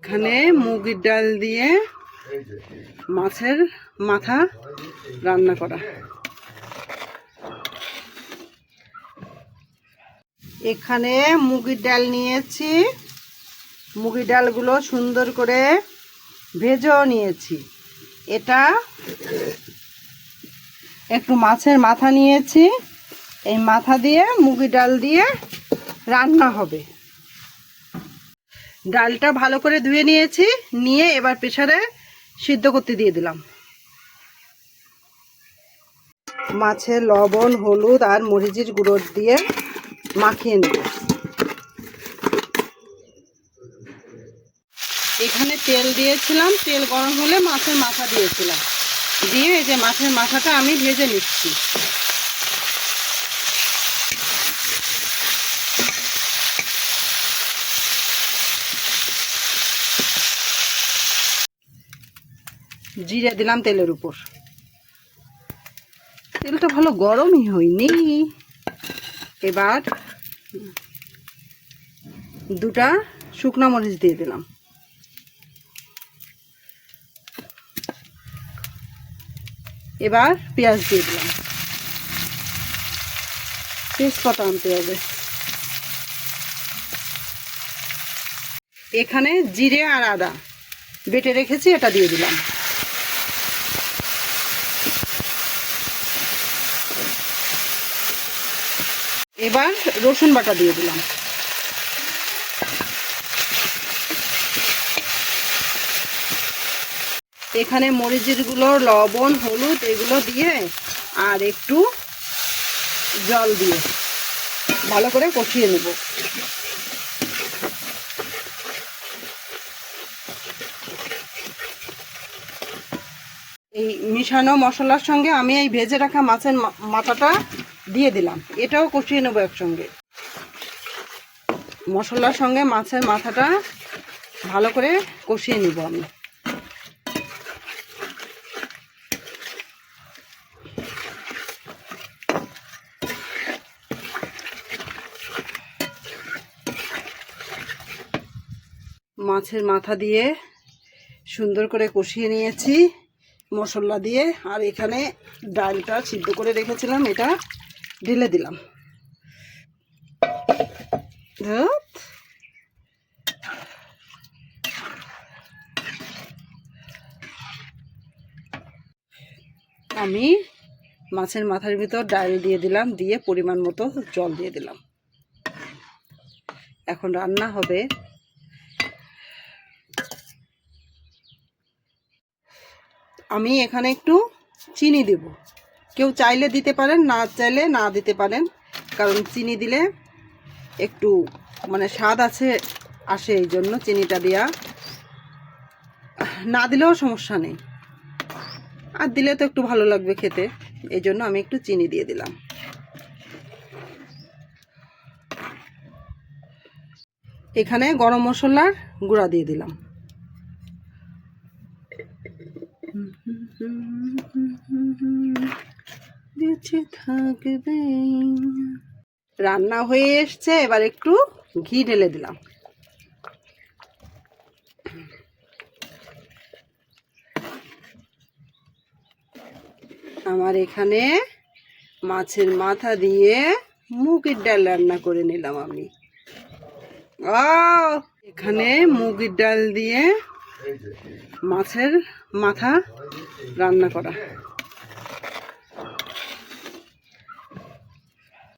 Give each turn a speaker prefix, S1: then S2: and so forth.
S1: এখানে মুগের ডাল দিয়ে মাছের মাথা রান্না করা। এখানে মুগের ডাল নিয়েছি, মুগের ডালগুলো সুন্দর করে ভেজেও নিয়েছি। এটা একটু মাছের মাথা নিয়েছি, এই মাথা দিয়ে মুগের ডাল দিয়ে রান্না হবে। ডালটা ভালো করে ধুয়ে নিয়েছি, নিয়ে এবার প্রেসারে সিদ্ধ করতে দিয়ে দিলাম। মাছের লবণ, হলুদ আর মরিচের গুঁড়ো দিয়ে মাখিয়ে নেব। এখানে তেল দিয়েছিলাম, তেল গরম হলে মাছের মাথা দিয়েছিলাম, দিয়ে এই যে মাছের মাথাটা আমি ভেজে নিচ্ছি। জিরে দিলাম তেলের উপর, তেলটা ভালো গরমই হয়নি। এবার দুটা শুকনো মরিচ দিয়ে দিলাম। এবার পেঁয়াজ দিয়ে দিলাম, তেজপাতা আনতে হবে। এখানে জিরে আর আদা বেটে রেখেছি, এটা দিয়ে দিলাম। এবার রসুন বাটা দিয়ে দিলাম। এখানে মরিচের গুঁড়ো, লবণ, হলুদ এগুলো দিয়ে আর একটু জল দিয়ে ভালো করে কষিয়ে নেব। এই মিশানো মশলার সঙ্গে আমি এই ভেজে রাখা মাছের মাথাটা দিয়ে দিলাম, এটাও কষিয়ে নেব একসঙ্গে। মশলার সঙ্গে মাছের মাথাটা ভালো করে কষিয়ে নেব আমি। মাছের মাথা দিয়ে সুন্দর করে কষিয়ে নিয়েছি মশলা দিয়ে। আর এখানে ডালটা সিদ্ধ করে রেখেছিলাম, এটা ঢেলে দিলাম। আমি মাছের মাথার ভিতর ডাল দিয়ে দিলাম, দিয়ে পরিমাণ মতো জল দিয়ে দিলাম। এখন রান্না হবে। আমি এখানে একটু চিনি দেব, কেউ চাইলে দিতে পারেন, না চাইলে না দিতে পারেন, কারণ চিনি দিলে একটু মানে স্বাদ আসে, এই জন্য চিনিটা দেওয়া। না দিলেও সমস্যা নেই, আর দিলে তো একটু ভালো লাগবে খেতে, এই জন্য আমি একটু চিনি দিয়ে দিলাম। এখানে গরম মশলার গুঁড়া দিয়ে দিলাম। থাকবে। রান্না হয়ে এসছে, এবার একটু ঘি ঢেলে দিলাম। আমার এখানে মাছের মাথা দিয়ে মুগের ডাল রান্না করে নিলাম আমি। এখানে মুগের ডাল দিয়ে মাছের মাথা রান্না করা।